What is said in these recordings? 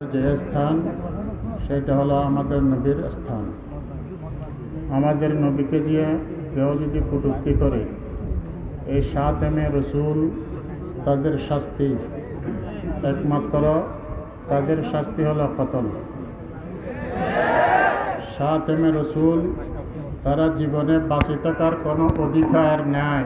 যে স্থান সেটা হলো আমাদের নবীর স্থান। আমাদের নবীকে দিয়ে কেউ যদি কটূক্তি করে, এই শাতেমে রসুল তাদের শাস্তি, একমাত্র তাদের শাস্তি হলো কতল। শাতেমে রসুল তারা জীবনে বাঁচে থাকার কোনো অধিকার নাই।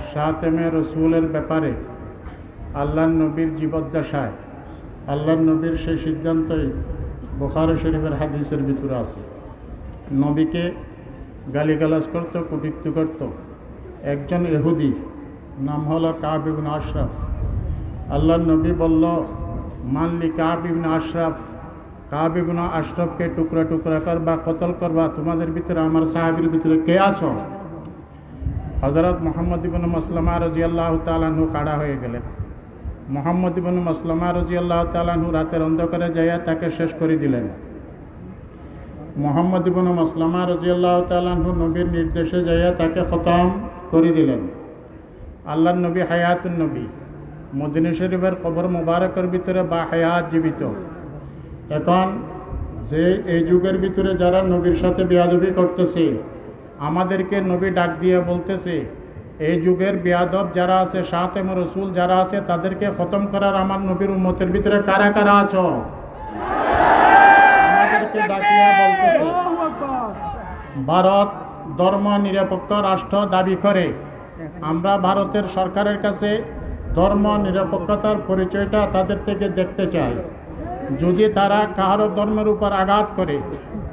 শাতেমে রসুলের ব্যাপারে আল্লাহর নবীর জীবদ্দশায় আল্লাহর নবীর সেই সিদ্ধান্তই বুখারী শরীফের হাদিসের ভিতরে আছে। নবীকে গালিগালাজ করত, কটূক্তি করত একজন ইহুদি, নাম হলো কাব ইবনে আশরাফ। আল্লাহর নবী বলল, মানলি কাব ইবনে আশরাফ, কাব ইবনে আশরাফকে টুকরা টুকরা করবা, কতল করবা, তোমাদের ভিতরে আমার সাহাবীর ভিতরে কে আছো? হযরত মুহাম্মদ ইবনে মাসলামা রাদিয়াল্লাহু তাআলা আনহু কাড়া হয়ে গেলেন। মুহাম্মদ ইবনে মাসলামা রাদিয়াল্লাহু তাআলা আনহু রাতের অন্ধকারে যাইয়া তাকে শেষ করে দিলেন। মুহাম্মদ ইবনে মাসলামা রাদিয়াল্লাহু তাআলা আনহু নবীর নির্দেশে যাইয়া তাকে খতম করে দিলেন। আল্লাহর নবী হায়াতুন নবী, মদিনা শরীফের কবর মুবারকের ভিতরে বা হায়াত জীবিত। এখন যে এই যুগের ভিতরে যারা নবীর সাথে বেয়াদবি করতেছে, আমাদেরকে নবী ডাক দিয়ে বলতেছে, এই যুগের বেয়াদব যারা আছে, শাতেমে রসুল যারা আছে, তাদেরকে খতম করার আমার নবীর উম্মতের ভিতরে কারা কারা আছো? আমাদেরকে ডাকিয়ে বলতেছে, ভারত ধর্ম নিরপেক্ষ রাষ্ট্র দাবি করে। আমরা ভারতের সরকারের কাছে ধর্ম নিরপেক্ষতার পরিচয়টা তাদের থেকে দেখতে চাই। যদি তারা কারো ধর্মের উপর আঘাত করে,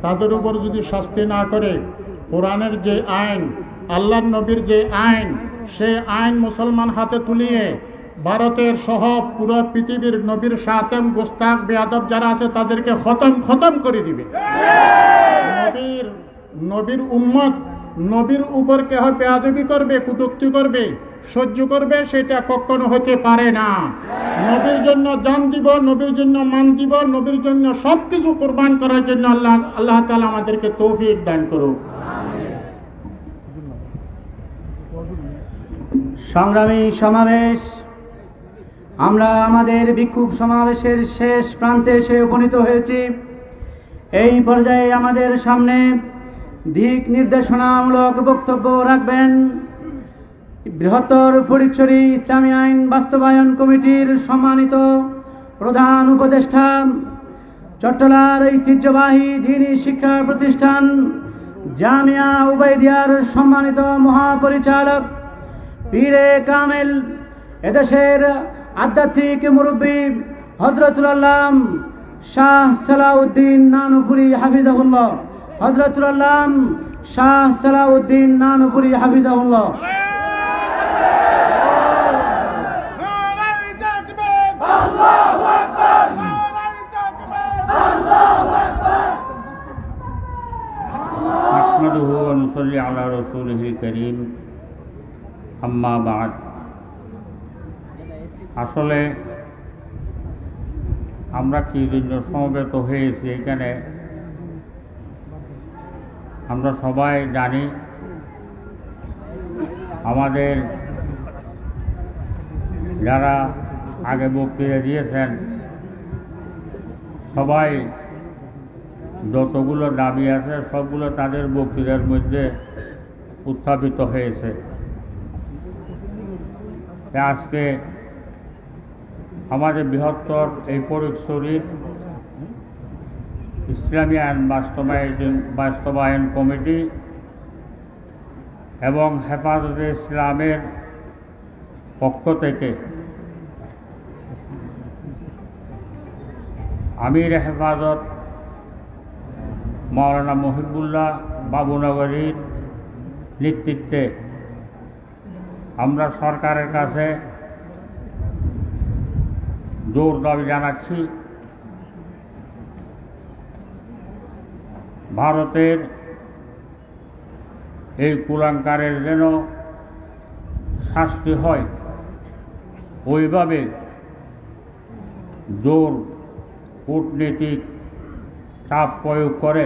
তাদের উপর যদি শাস্তি না করে, কোরআনের যে আইন, আল্লাহর নবীর যে আইন, সেই আইন মুসলমান হাতে তুলিয়ে ভারতের সহ পুরো পৃথিবীর নবীর শাতেম গোস্তাক বেয়াদব যারা আছে তাদেরকে খতম করে দিবে। নবীর উম্মত নবীর উপর কেহ বেয়াদবি করবে, কটূক্তি করবে, সহ্য করবে, সেটা কখনো হতে পারে না। নবীর জন্য জান দিব, নবীর জন্য মান দিব, নবীর জন্য সবকিছু কোরবান করার জন্য আল্লাহ তাআলা আমাদেরকে তৌফিক দান করুক। সংগ্রামী সমাবেশ, আমরা আমাদের বিক্ষোভ সমাবেশের শেষ প্রান্তে এসে উপনীত হয়েছি। এই পর্যায়ে আমাদের সামনে দিক নির্দেশনামূলক বক্তব্য রাখবেন বৃহত্তর ফটিকছড়ি ইসলামী আইন বাস্তবায়ন কমিটির সম্মানিত প্রধান উপদেষ্টা, চট্টলার ঐতিহ্যবাহী দ্বীনি শিক্ষা প্রতিষ্ঠান জামিয়া উবাইদিয়ার সম্মানিত মহাপরিচালক পীরে কামেল, এদেশের আধ্যাত্মিক মুরব্বী হযরতুল আল্লাম শাহ সালাউদ্দিন নানুপুরি হাফিজাহুল্লাহ, হযরতুল আল্লাম শাহ সালাউদ্দিন নানুপুরি হাফিজাহুল্লাহ। নাহমাদুহু ওয়া নুসাল্লি আলা রাসূলিহিল কারীম, আম্মা বা'দ। আসলে আমরা কি জন্য সমবেত হয়েছি এখানে আমরা সবাই জানি। আমাদের যারা আগে বক্তৃতা দিয়েছেন সবাই যতগুলো দাবি আছে সবগুলো তাদের বক্তৃতার মধ্যে উত্থাপিত হয়েছে। আজকে আমাদের বৃহত্তর এই ফটিকছড়ির ইসলামী আইন বাস্তবায়ন কমিটি এবং হেফাজতে ইসলামের পক্ষ থেকে আমির হেফাজত মাওলানা মহিবুল্লাহ বাবুনগরীর নেতৃত্বে আমরা সরকারের কাছে জোর দাবি জানাচ্ছি, ভারতের এই কুলাঙ্কারের যেন শাস্তি হয়, ওইভাবে জোর কূটনীতিক চাপ প্রয়োগ করে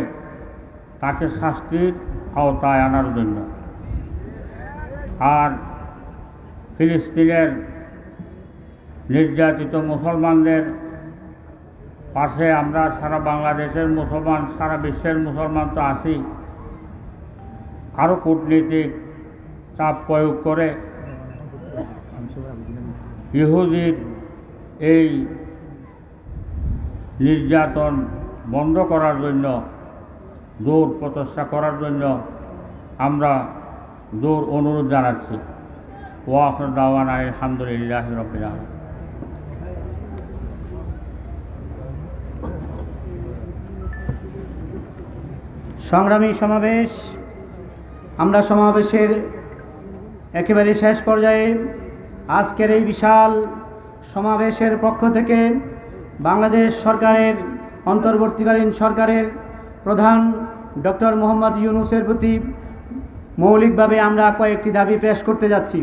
তাকে শাস্তির আওতায় আনার জন্য। আর ফিলিস্তিনের নির্যাতিত মুসলমানদের পাশে আমরা সারা বাংলাদেশের মুসলমান, সারা বিশ্বের মুসলমান তো আছি, আরও কূটনীতিক চাপ প্রয়োগ করে ইহুদির এই নির্যাতন বন্ধ করার জন্য, জোর প্রচেষ্টা করার জন্য আমরা জোর অনুরোধ জানাচ্ছি। ওয়া আখিরু দাওয়ানা আলহামদুলিল্লাহি রাব্বিল আলামিন। সংগ্রামী সমাবেশ, আমরা সমাবেশের একেবারে শেষ পর্যায়ে। আজকের এই বিশাল সমাবেশের পক্ষ থেকে বাংলাদেশ সরকারের, অন্তর্বর্তীকালীন সরকারের প্রধান ডক্টর মোহাম্মদ ইউনূসের প্রতি মৌলিকভাবে আমরা কয়েকটি দাবি পেশ করতে যাচ্ছি।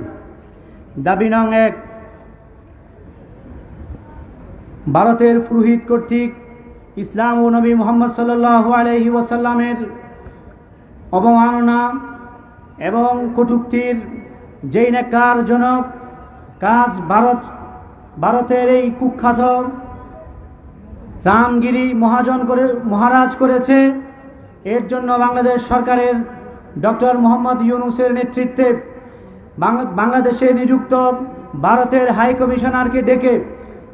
দাবি নং 1, ভারতের পুরোহিত কর্তৃক ইসলাম ও নবী মুহাম্মদ সাল্লাল্লাহু আলাইহি ওয়াসাল্লামের অবমাননা এবং কটূক্তির যেই ন্যাক্কারজনক কাজ ভারতের এই কুখ্যাত রামগিরি মহারাজ করেছে, এর জন্য বাংলাদেশ সরকারের ডক্টর মোহাম্মদ ইউনূসের নেতৃত্বে বাংলাদেশে নিযুক্ত ভারতের হাই কমিশনারকে ডেকে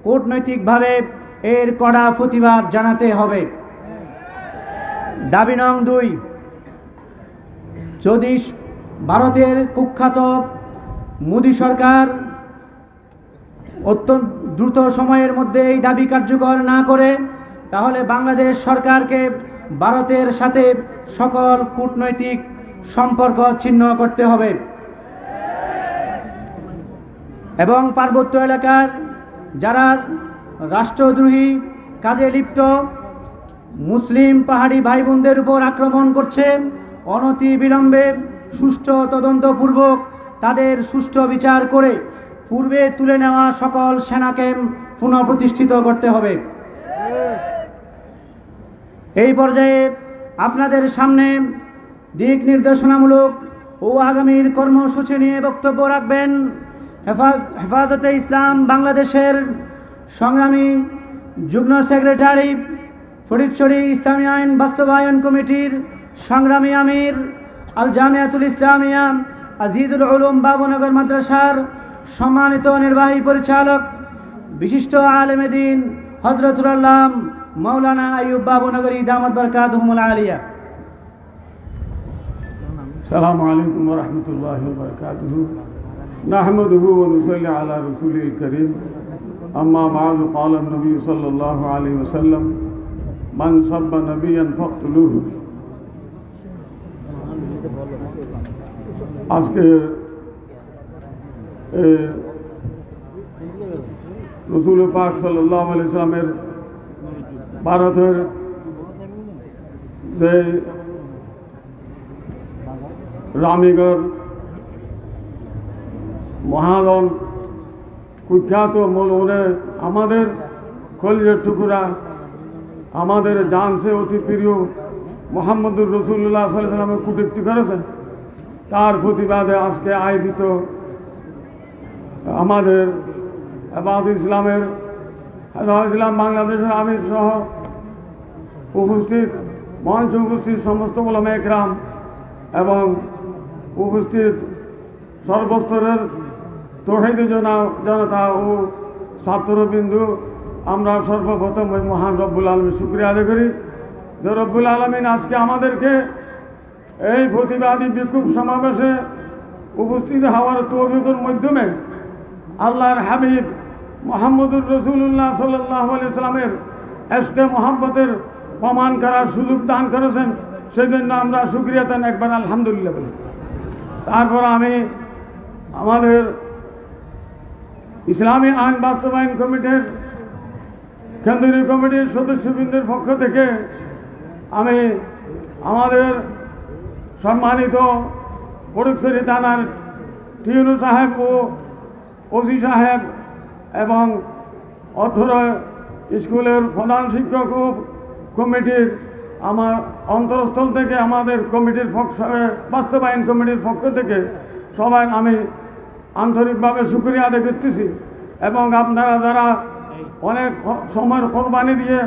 কূটনৈতিকভাবে এর কড়া প্রতিবাদ জানাতে হবে। দাবি নং 2, যদি ভারতের কুখ্যাত মোদী সরকার অত্যন্ত দ্রুত সময়ের মধ্যে এই দাবি কার্যকর না করে, তাহলে বাংলাদেশ সরকারকে ভারতের সাথে সকল কূটনৈতিক সম্পর্ক ছিন্ন করতে হবে এবং পার্বত্য এলাকার যারা রাষ্ট্রদ্রোহী কাজে লিপ্ত মুসলিম পাহাড়ি ভাই বোনদের উপর আক্রমণ করছে, অনতি বিলম্বে সুষ্ঠু তদন্তপূর্বক তাদের সুষ্ঠু বিচার করে পূর্বে তুলে নেওয়া সকল সেনাকে পুনঃপ্রতিষ্ঠিত করতে হবে। এই পর্যায়ে আপনাদের সামনে দিক নির্দেশনামূলক ও আগামীর কর্মসূচি নিয়ে বক্তব্য রাখবেন হেফাজতে ইসলাম বাংলাদেশের সংগ্রামী যুগ্ম সেক্রেটারি, ফটিকছড়ি ইসলামী আইন বাস্তবায়ন কমিটির সংগ্রামী আমির, আল জামিয়াতুল ইসলামিয়া আজিজুল উলুম বাবুনগর মাদ্রাসার সম্মানিত নির্বাহী পরিচালক, বিশিষ্ট আলেমে দ্বীন হযরতুল আল্লাম মাওলানা আইয়ুব বাবুনগরী দামাত বরকাতুহুমুল আলিয়া। আসসালামু আলাইকুম ওয়া রাহমাতুল্লাহি ওয়া বারাকাতুহু। নাহমাদুহু ওয়া নুসাল্লি আলা রাসূলিল কারীম। আম্মা বা'দু, ক্বালা নবী সাল্লাল্লাহু আলাইহি ওয়াসাল্লাম, মান সাব্বা নবিয়ান ফাকতুলুহু। আজকে রাসূল পাক সাল্লাল্লাহু আলাইহি ওয়াসাল্লামের ভারতের যে রামীগড় মহাজন কুখ্যাত মৌলনে আমাদের কলিজার টুকুরা, আমাদের জানসে অতি প্রিয় মুহাম্মদুর রাসূলুল্লাহ সাল্লাল্লাহু আলাইহি ওয়াসাল্লামের কটূক্তি করেছে, তার প্রতিবাদে আজকে আয়োজিত আমাদের হেফাজতে ইসলাম বাংলাদেশের আমির সহ উপস্থিত মঞ্চে উপস্থিত সমস্ত উলামা একরাম এবং উপস্থিত সর্বস্তরের তৌহিদি জনতা ও ছাত্রবিন্দু, আমরা সর্বপ্রথম ওই মহান রব্বুল আলমীর শুকরিয়া আদায় করি যে রব্বুল আলমিন আজকে আমাদেরকে এই প্রতিবাদী বিক্ষোভ সমাবেশে উপস্থিত হওয়ার তৌফিকের মাধ্যমে আল্লাহর হাবিব মুহাম্মদুর রাসূলুল্লাহ সাল্লাল্লাহু আলাইহি ওয়াসাল্লামের ইশকে মুহাব্বতের প্রমাণ করার সুযোগ দান করেছেন, সেই জন্য আমরা শুকরিয়া দেন একবার আলহামদুলিল্লাহ বলি। তারপর আমি আমাদের ইসলামী আইন বাস্তবায়ন কমিটির কেন্দ্রীয় কমিটির সদস্যবৃন্দের পক্ষ থেকে আমি আমাদের সম্মানিত ফটিকছড়ি থানার টিউনু সাহেব ও ওসি সাহেব এবং অথরা স্কুলের প্রধান শিক্ষক ও কমিটির আমার অন্তরস্থল থেকে আমাদের কমিটির বাস্তবায়ন কমিটির পক্ষ থেকে সবাই আমি আন্তরিকভাবে শুকরিয়া আদায় করতেছি এবং আপনারা যারা অনেক সময়ের কোরবানি দিয়ে,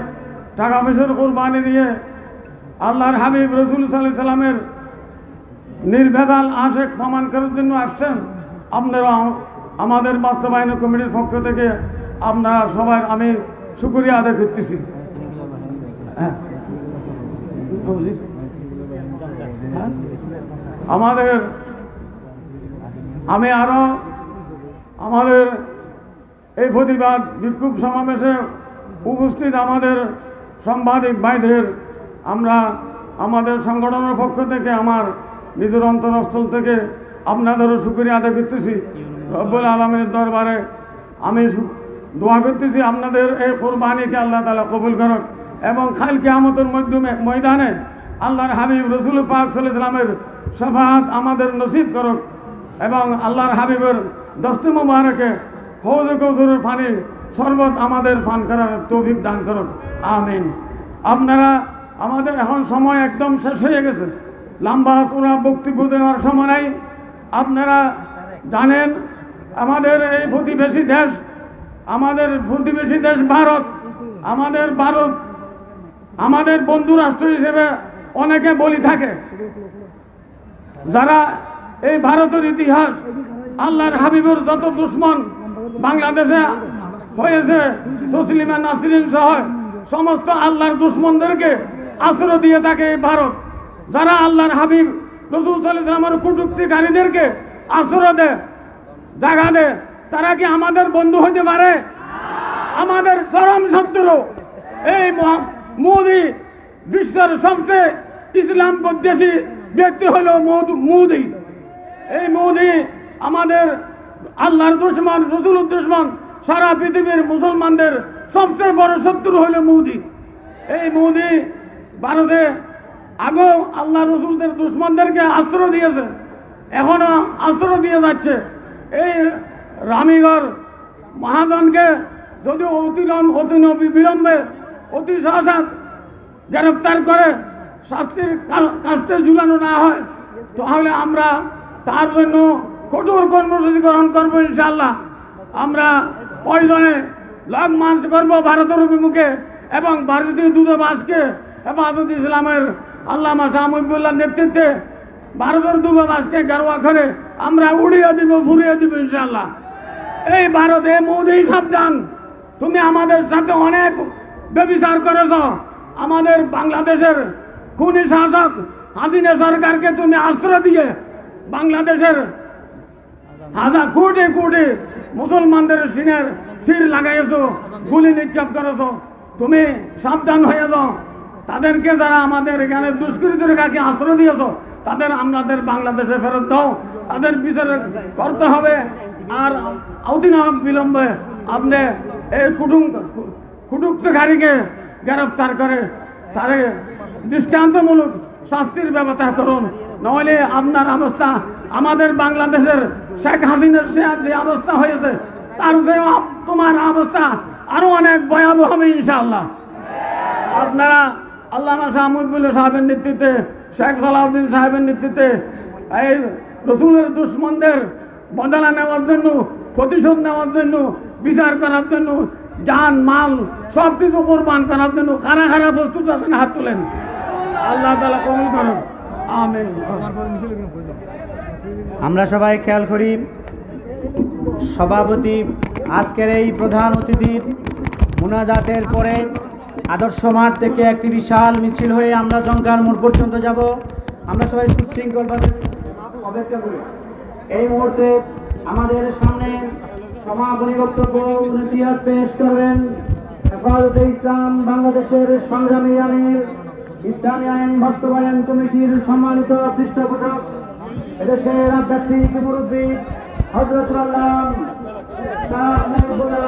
টাকা পয়সার কোরবানি দিয়ে আল্লাহর হাবিব রসুল সাল্লাল্লাহু আলাইহি সাল্লামের নির্ভেজাল আশেক প্রমাণ করার জন্য আসছেন। আপনারা আমাদের বাস্তবায়ন কমিটির পক্ষ থেকে আপনারা সবাই আমি শুকরিয়া আদায় করতেছি। আমি আরো আমাদের এই প্রতিবাদ বিক্ষোভ সমাবেশে উপস্থিত আমাদের সাংবাদিক ভাইদের আমরা আমাদের সংগঠনের পক্ষ থেকে আমার নিজের অন্তরস্থল থেকে আপনাদেরও শুকরিয়া আদায় করতেছি। রব্বুল আলামিনের দরবারে আমি দোয়া করতেছি আপনাদের এই কোরবানিকে আল্লাহ তাআলা কবুল করুক এবং কাল কিয়ামতের ময়দানে আল্লাহর হাবিব রসুল পাক সাল্লাল্লাহু আলাইহি ওয়াসাল্লামের শাফাআত আমাদের নসিব করুক এবং আল্লাহর হাবিবের দস্তে মুবারকে হৌজ কৌসরের পানি শরবত আমাদের পান করার তৌফিক দান করুক, আমিন। আপনারা আমাদের এখন সময় একদম শেষ হয়ে গেছে, লম্বা চূড়া বক্তব্য দেওয়ার সময় নাই। আপনারা জানেন আমাদের এই প্রতিবেশী দেশ ভারত, আমাদের বন্ধু রাষ্ট্র হিসেবে অনেকে বলি থাকে, যারা এই ভারতের ইতিহাস আল্লাহর হাবিবের যত দুশ্মন বাংলাদেশে হয়েছে, তসলিমা নাসরিন সহ সমস্ত আল্লাহর দুশ্মনদেরকে আশ্রয় দিয়ে থাকে এই ভারত। যারা আল্লাহর হাবিব রাসূল সাল্লাল্লাহু আলাইহি ওয়াসাল্লামের কটূক্তিকারীদেরকে আশ্রয় দেয়, জায়গা দেয়, তারা কি আমাদের বন্ধু হতে পারে? আমাদের চরম শত্রু এই মোদি। বিশ্বের সবচেয়ে ইসলাম বিদ্বেষী ব্যক্তি হলো মোদি। এই মোদি আমাদের আল্লাহর দুশমন, রসুলের দুশমন, সারা পৃথিবীর মুসলমানদের সবচেয়ে বড় শত্রু হলো মোদি। এই মোদি ভারতে আগেও আল্লাহ রসুলদের দুশমনদেরকে আশ্রয় দিয়েছে, এখনো আশ্রয় দিয়ে যাচ্ছে। এই রামিগড় মহাজনকে যদি অতি বিলম্বে অতি সহসাৎ গ্রেফতার করে শাস্তির কাস্তে ঝুলানো না হয়, তাহলে আমরা তার জন্য কঠোর কর্মসূচি গ্রহণ করবো ইনশাআল্লাহ। আমরা প্রয়োজনে লং মার্চ করবো ভারতের অভিমুখে এবং ভারতীয় দূতাবাসকে হেফাজত ইসলামের আল্লামা শাহ মুহিবুল্লাহর নেতৃত্বে ভারতের দূতাবাসকে গেরুয়া করে আমরা উড়িয়ে দিব, ফুরিয়ে দিব ইনশাআল্লাহ। এই ভারতে মোদি সাবধান, তুমি আমাদের সাথে অনেক ব্যভিচার করেছ। আমাদের বাংলাদেশের খুনি শাসক হাসিনা সরকারকে তুমি আশ্রয় দিয়ে বাংলাদেশের হাজার কোটি কোটি মুসলমানদের সিনের তীর লাগাইছো, গুলি নিক্ষেপ করেছ। তুমি সাবধান হয়ে যাও। তাদেরকে যারা আমাদের এখানে দুষ্কৃতির কাকে আশ্রয় দিয়েছ, তাদের আমাদের বাংলাদেশে ফেরত দাও, তাদের বিচার করতে হবে। আর অতি বিলম্বে আপনি এই কুটুক্তিকারীকে গ্রেফতার করে তাদের দৃষ্টান্তমূলক শাস্তির ব্যবস্থা করুন। নইলে আপনার অবস্থা আমাদের বাংলাদেশের শেখ হাসিনার যে অবস্থা হয়েছে তার যে তোমার অবস্থা আরো অনেক ভয়াবহ হবে ইনশাআল্লাহ। আপনারা আল্লামা শাহ মুহিবুল্লাহ সাহেবের নেতৃত্বে, শেখ সালাউদ্দিন সাহেবের নেতৃত্বে এই রসুলের দুশ্মনদের বদলা নেওয়ার জন্য, প্রতিশোধ নেওয়ার জন্য, বিচার করার জন্য, জান মাল সবকিছু কোরবান করার জন্য কারা কারা প্রস্তুত আছেন হাত তোলেন। আল্লাহ তাআলা কবুল করুন, আমিন। আমরা সবাই খেয়াল করি, সভাপতি আজকের এই প্রধান অতিথির মুনাজাতের পরে আদর্শ মাঠ থেকে একটি বিশাল মিছিল হয়ে আমরা জঙ্কার মোড় পর্যন্ত যাব। আমরা সবাই সুশৃঙ্খলভাবে অপেক্ষা করি। এই মুহূর্তে আমাদের সামনে সমাপনী বক্তব্য নসিহত পেশ করবেন হেফাজতে ইসলাম বাংলাদেশের সংগ্রামী আমির, ইসলামী আইন বাস্তবায়ন কমিটির সম্মানিত পৃষ্ঠপোষক, এদেশের আধ্যাত্মিক মুরব্বী হযরত আল্লাহ শাহ মুহিবুল্লাহ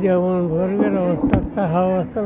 যেমন ঘরের অবস্থা অবস্থা